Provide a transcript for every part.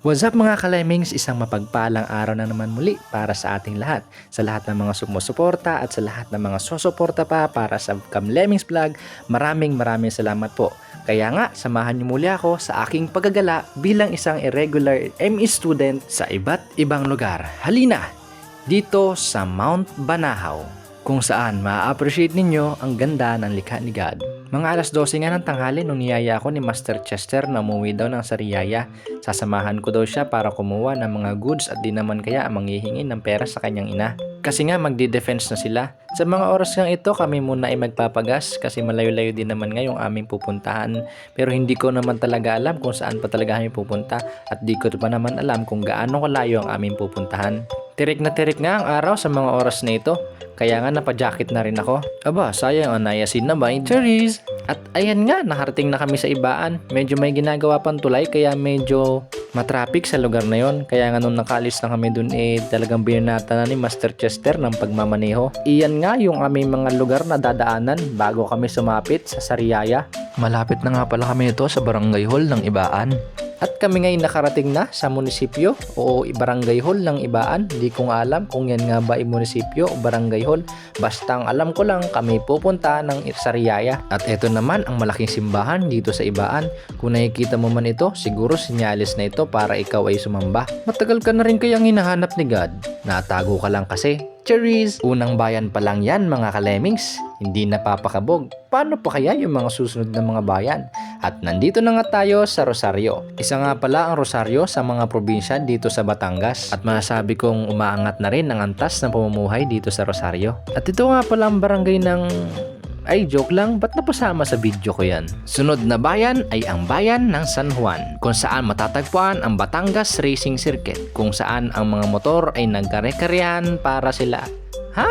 What's up mga kalemings? Isang mapagpalang araw na naman muli para sa ating lahat. Sa lahat ng mga sumusuporta at sa lahat ng mga susuporta pa para sa Kamlemings Vlog, maraming salamat po. Kaya nga, samahan niyo muli ako sa aking paggagala bilang isang irregular ME student sa iba't ibang lugar. Halina! Dito sa Mount Banahaw, kung saan ma-appreciate ninyo ang ganda ng likha ni God. Mga alas 12 nga ng tanghali nung niyaya ako ni Master Chester na umuwi daw ng Sariaya. Sasamahan ko daw siya para kumuha ng mga goods at di naman kaya manghihingi ng pera sa kanyang ina. Kasi nga magdi-defense na sila. Sa mga oras nga ito kami muna ay magpapagas kasi malayo-layo din naman nga yung aming pupuntahan. Pero hindi ko naman talaga alam kung saan pa talaga kami pupunta at di ko pa naman alam kung gaano kalayo ang aming pupuntahan. Tirik na tirik nga ang araw sa mga oras na ito. Kaya nga napajacket na rin ako. Aba, sayang ang nayasin na ba? Cherries! At ayan nga, nakarating na kami sa Ibaan. Medyo may ginagawa pang tulay kaya medyo matraffic sa lugar na yon. Kaya nga nung nakalis na kami dun talagang binanata na ni Master Chester ng pagmamaneho. Iyan nga yung aming mga lugar na dadaanan bago kami sumapit sa Sariaya. Malapit na nga pala kami ito sa Barangay Hall ng Ibaan. At kami ngayon nakarating na sa munisipyo o barangay hall ng Ibaan. Hindi ko nga alam kung yan nga ba ay munisipyo o barangay hall. Basta ang alam ko lang kami pupunta ng Sariaya. At ito naman ang malaking simbahan dito sa Ibaan. Kung nakikita mo man ito, siguro sinyalis na ito para ikaw ay sumamba. Matagal ka na rin kayang hinahanap ni God. Natago ka lang kasi. Cherries! Unang bayan pa lang yan mga kalemings. Hindi napapakabog. Paano pa kaya yung mga susunod na mga bayan? At nandito na nga tayo sa Rosario. Isa nga pala ang Rosario sa mga probinsya dito sa Batangas. At masasabi kong umaangat na rin ang antas ng pamumuhay dito sa Rosario. At ito nga pala ang barangay ng... Ay, joke lang, ba't napasama sa video ko yan? Sunod na bayan ay ang bayan ng San Juan, kung saan matatagpuan ang Batangas Racing Circuit, kung saan ang mga motor ay nagkare-karehan para sila. Ha?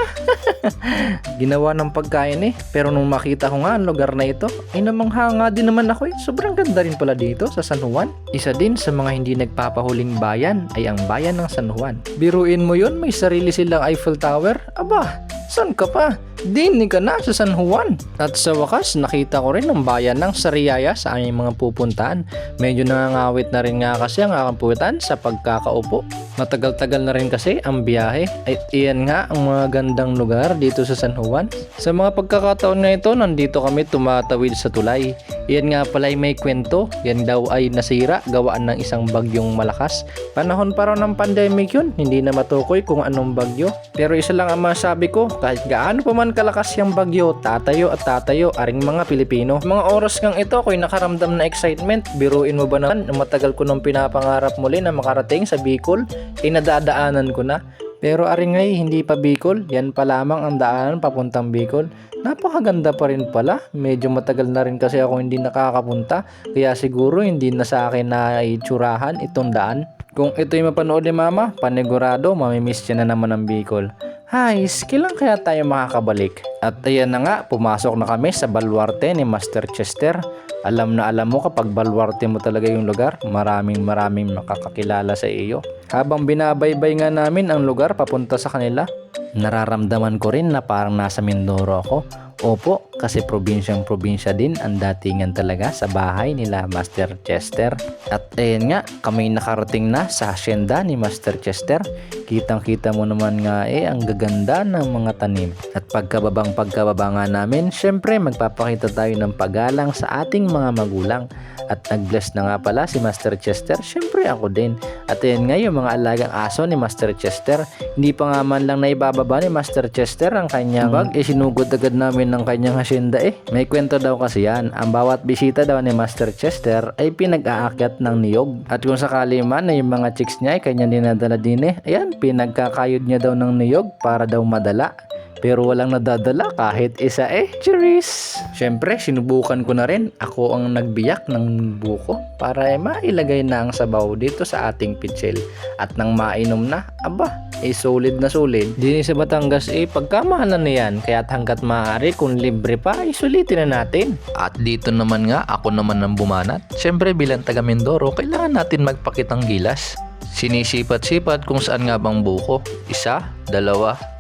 Ginawa ng pagkain pero nung makita ko nga ang lugar na ito, ay namangha nga din naman ako Sobrang ganda rin pala dito sa San Juan. Isa din sa mga hindi nagpapahuling bayan ay ang bayan ng San Juan. Biruin mo yun, may sarili silang Eiffel Tower. Aba, saan ka pa? Dini ka na sa San Juan. At sa wakas, nakita ko rin ang bayan ng Sariaya sa aming mga pupuntahan. Medyo nangangawit na rin nga kasi ang aking pupuntahan sa pagkakaupo. Matagal-tagal na rin kasi ang biyahe. Ay iyan nga ang mga gandang lugar dito sa San Juan. Sa mga pagkakataon nga ito, nandito kami tumatawid sa tulay. Iyan nga pala ay may kwento. Yan daw ay nasira gawaan ng isang bagyong malakas. Panahon pa raw ng pandemic yun, hindi na matukoy kung anong bagyo. Pero isa lang ang masabi ko, kahit gaano pa man kalakas yung bagyo, tatayo at tatayo aring mga Pilipino. Mga oras kang ito ako'y nakaramdam na excitement. Biruin mo ba naman, matagal ko nung pinapangarap muli na makarating sa Bicol, nadadaanan ko na. Pero aring ngay, hindi pa Bicol, yan pa lamang ang daanan papuntang Bicol. Napakaganda pa rin pala. Medyo matagal na rin kasi ako hindi nakakapunta, kaya siguro hindi na sa akin na itsurahan itong daan. Kung ito'y mapanood ni Mama, panigurado mamimiss siya na naman ang Bicol. Hay, kailan kaya tayo makakabalik? At ayan na nga, pumasok na kami sa baluarte ni Master Chester. Alam na alam mo kapag baluarte mo talaga yung lugar, maraming makakakilala sa iyo. Habang binabaybay nga namin ang lugar papunta sa kanila, nararamdaman ko rin na parang nasa Mindoro ako. Opo, kasi probinsyang-probinsya din ang datingan talaga sa bahay nila Master Chester. At ayan nga, kami nakarating na sa hacienda ni Master Chester. Kitang-kita mo naman nga ang gaganda ng mga tanim. At pagkababa nga namin, syempre magpapakita tayo ng paggalang sa ating mga magulang. At nag-bless na nga pala si Master Chester, syempre ako din. At ayan nga yung mga alagang aso ni Master Chester. Hindi pa nga man lang naibababa ni Master Chester ang kanyang bag, sinugod agad namin ng kanyang hacienda May kwento daw kasi yan, ang bawat bisita daw ni Master Chester ay pinag-aakyat ng niyog. At kung sakali man na yung mga chicks niya ay kanyang dinadala din ayan, pinagkakayod niya daw ng niyog para daw madala. Pero walang nadadala kahit isa Cheers! Syempre, sinubukan ko na rin. Ako ang nagbiyak ng buko para mailagay na ang sabaw dito sa ating pitsil. At nang mainom na, aba, solid na solid. Dini sa Batangas pagkamahalan na yan. Kaya hanggat maaari kung libre pa, sulitin na natin. At dito naman nga, ako naman ang bumanat. Syempre, bilang taga Mindoro, kailangan natin magpakitang gilas. Sinisipat-sipat kung saan nga bang buko. 1, 2,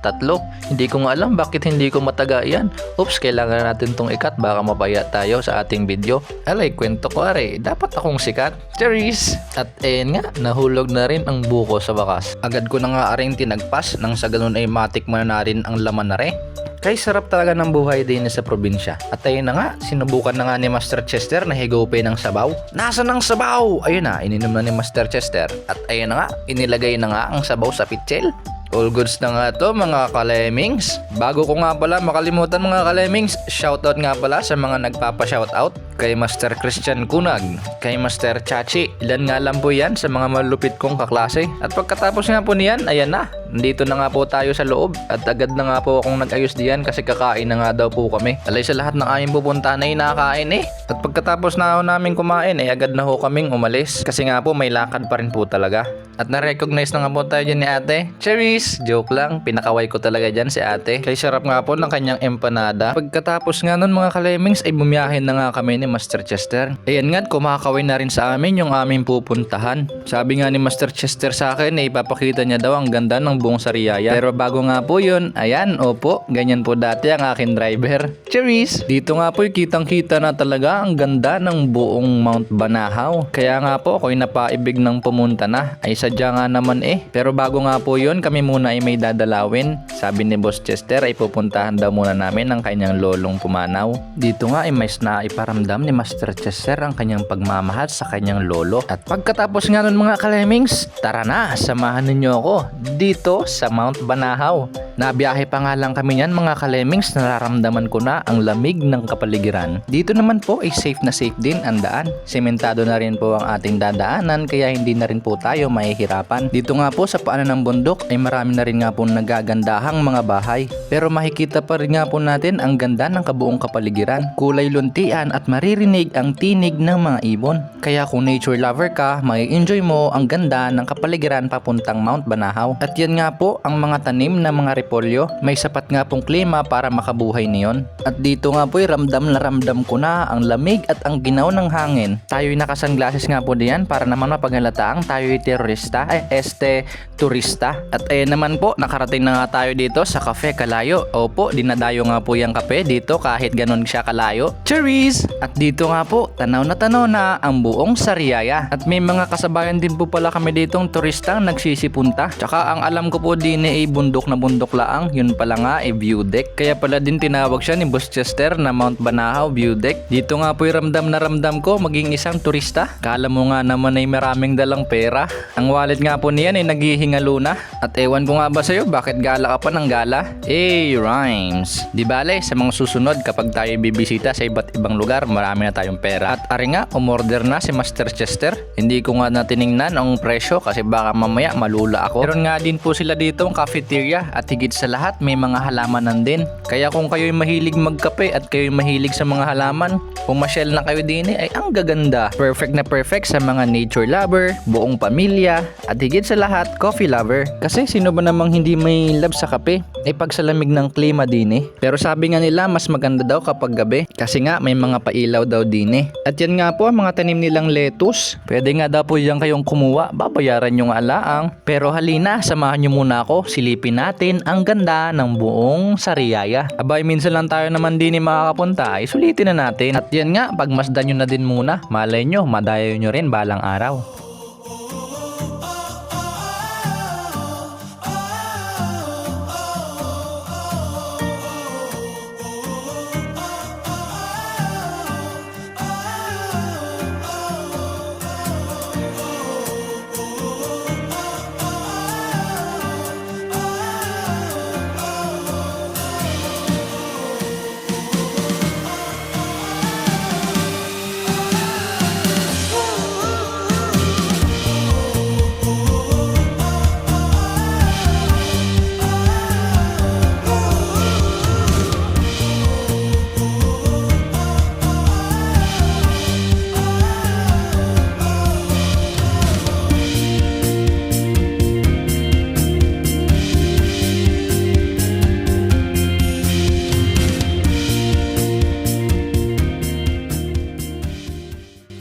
3. Hindi ko nga alam bakit hindi ko mataga yan. Oops, kailangan natin tong ikat, baka mapaya tayo sa ating video. Alay, kwento ko are, dapat akong sikat. Cheers! At nga, nahulog na rin ang buko sa wakas. Agad ko na nga aring tinagpas, nang sa ganun ay matikman na rin ang laman na rin. Kay sarap talaga ng buhay din sa probinsya. At ayun na nga, sinubukan na nga ni Master Chester na higupin ng sabaw. Nasaan ang sabaw? Ayun na, ininom na ni Master Chester. At ayun na nga, inilagay na nga ang sabaw sa pitchel. All goods na nga to mga kalemmings. Bago ko nga pala makalimutan mga kalemmings, shoutout nga pala sa mga nagpapa-shoutout. Kay Master Christian Kunag, kay Master Chachi, ilan nga lang po yan sa mga malupit kong kaklase. At pagkatapos nga po niyan, ayan na, nandito na nga po tayo sa loob. At agad na nga po akong nag-ayos diyan kasi kakain na nga daw po kami. Alay sa lahat ng aming pupuntahan ay nakakain eh. At pagkatapos na ho namin kumain ay agad na ho kaming umalis. Kasi nga po may lakad pa rin po talaga. At na-recognize na nga po tayo dyan ni ate. Cheers! Joke lang, pinakaway ko talaga dyan si ate. Kay sarap nga po ng kanyang empanada. Pagkatapos nga nun mga kalemmings ay bumiyahin na nga kami ni Master Chester. Ayan nga, kumakaway na rin sa amin yung aming pupuntahan. Sabi nga ni Master Chester sa akin na ipapakita niya daw ang ganda ng buong Sariaya. Pero bago nga po yun, ayan, opo, ganyan po dati ang aking driver. Cheers! Dito nga po kitang kita na talaga ang ganda ng buong Mount Banahaw. Kaya nga po ako'y napaibig ng pumunta na. Ay sadya nga naman eh. Pero bago nga po yun, kami muna ay may dadalawin. Sabi ni Boss Chester ay pupuntahan daw muna namin ang kanyang lolong pumanaw. Dito nga ay mais na iparamdam ni Master Chester ang kanyang pagmamahal sa kanyang lolo. At pagkatapos nga nun mga kalemmings, tara na, samahan ninyo ako dito sa Mount Banahaw. Nabiyahe pa nga lang kami niyan mga kalemmings, nararamdaman ko na ang lamig ng kapaligiran. Dito naman po ay safe na safe din ang daan. Sementado na rin po ang ating dadaanan kaya hindi na rin po tayo mahihirapan. Dito nga po sa paanan ng bundok ay marami na rin nga po nagagandahang mga bahay. Pero makikita pa rin nga po natin ang ganda ng kabuong kapaligiran. Kulay luntian at maririnig ang tinig ng mga ibon. Kaya kung nature lover ka, mai-enjoy mo ang ganda ng kapaligiran papuntang Mount Banahaw. At yan nga po ang mga tanim na mga repolyo. May sapat nga pong klima para makabuhay niyon. At dito nga po ay ramdam na ramdam ko na ang lamig at ang ginaw ng hangin. Tayo'y nakasunglasses nga po diyan para naman mapaghalataang tayo'y turista. At ayan naman po, nakarating na nga tayo dito sa Cafe Kalayo. Opo, dinadayo nga po yung kape dito kahit ganun siya kalayo. Cheers! At dito nga po, tanaw na ang buong Sariaya. At may mga kasabayan din po pala kami ditong turistang nagsisipunta. Tsaka ang alam ko po din ay bundok na bundok laang, yun pala nga ay view deck. Kaya pala din tinawag siya ni Boss Chester na Mount Banahaw View Deck. Dito nga po ramdam na ramdam ko maging isang turista. Kala mo nga naman ay maraming dalang pera. Ang wallet nga po niyan ay naghihingalo na. At ewan ko nga ba sa'yo, bakit gala ka pa ng gala? Rhymes. Di bale, sa mga susunod kapag tayo bibisita sa iba't ibang lugar, marami na tayong pera. At ari nga, umorder na si Master Chester. Hindi ko nga natiningnan ang presyo kasi baka mamaya malula ako. Meron nga din po sila dito ang cafeteria at higit sa lahat may mga halamanan din. Kaya kung kayo'y mahilig magkape at kayo'y mahilig sa mga halaman, pumasyal na kayo din ay ang gaganda. Perfect na perfect sa mga nature lover, buong pamilya, at higit sa lahat coffee lover. Kasi sino ba namang hindi may love sa kape? Ay pag sa lamig ng klima din eh. Pero sabi nga nila mas maganda daw kapag gabi kasi nga may mga pailaw daw din eh. At yan nga po ang mga tanim nilang lettuce. Pwede nga daw po yan kayong kumuha, babayaran nyo nga alaang. Pero halina, samahan nyo muna ako, silipin natin ang ganda ng buong Sariaya. Abay minsan lang tayo naman din eh makakapunta, ay sulitin na natin. At yan nga, pagmasdan nyo na din muna, malay nyo, madayo nyo rin balang araw.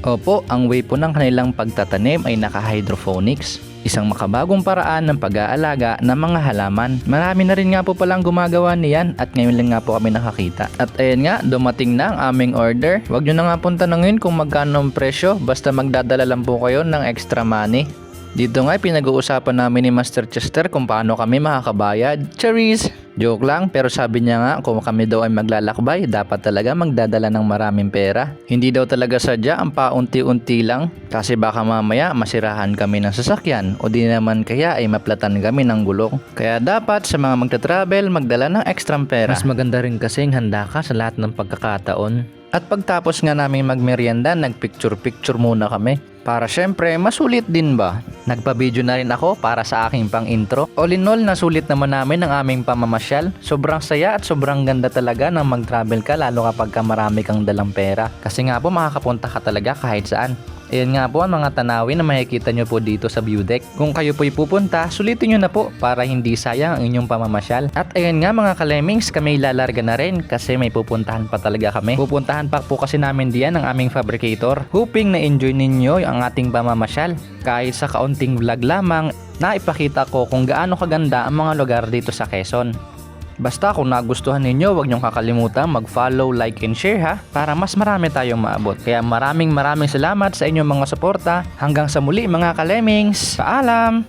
Opo, ang way po ng kanilang pagtatanim ay naka-hydroponics. Isang makabagong paraan ng pag-aalaga ng mga halaman. Marami na rin nga po palang gumagawa niyan at ngayon lang nga po kami nakakita. At ayan nga, dumating na ang aming order. Huwag nyo na nga pong tanungin kung magkano ang presyo, basta magdadala lang po kayo ng extra money. Dito nga pinag-uusapan namin ni Master Chester kung paano kami makakabayad. Charis! Joke lang, pero sabi niya nga kung kami daw ay maglalakbay, dapat talaga magdadala ng maraming pera. Hindi daw talaga sadya ang paunti-unti lang kasi baka mamaya masirahan kami ng sasakyan o di naman kaya ay maplatan kami ng gulong. Kaya dapat sa mga magta-travel magdala ng extra pera. Mas maganda rin kasing handa ka sa lahat ng pagkakataon. At pagtapos nga namin magmerienda, nagpicture-picture muna kami. Para syempre, masulit din ba? Nagpa-video na rin ako para sa aking pang-intro. All in all, nasulit naman namin ang aming pamamasyal. Sobrang saya at sobrang ganda talaga nang mag-travel ka lalo kapag ka marami kang dalang pera. Kasi nga po makakapunta ka talaga kahit saan. Ayan nga po ang mga tanawin na makikita nyo po dito sa view deck. Kung kayo po'y pupunta, sulitin nyo na po para hindi sayang ang inyong pamamasyal. At ayan nga mga kalemmings, kami lalarga na rin kasi may pupuntahan pa talaga kami. Pupuntahan pa po kasi namin diyan ang aming fabricator. Hoping na enjoy ninyo ang ating pamamasyal. Kahit sa kaunting vlog lamang, naipakita ko kung gaano kaganda ang mga lugar dito sa Quezon. Basta kung nagustuhan ninyo, huwag niyong kakalimutan mag-follow, like, and share ha, para mas marami tayong maabot. Kaya maraming salamat sa inyong mga suporta. Hanggang sa muli mga kalemmings. Paalam!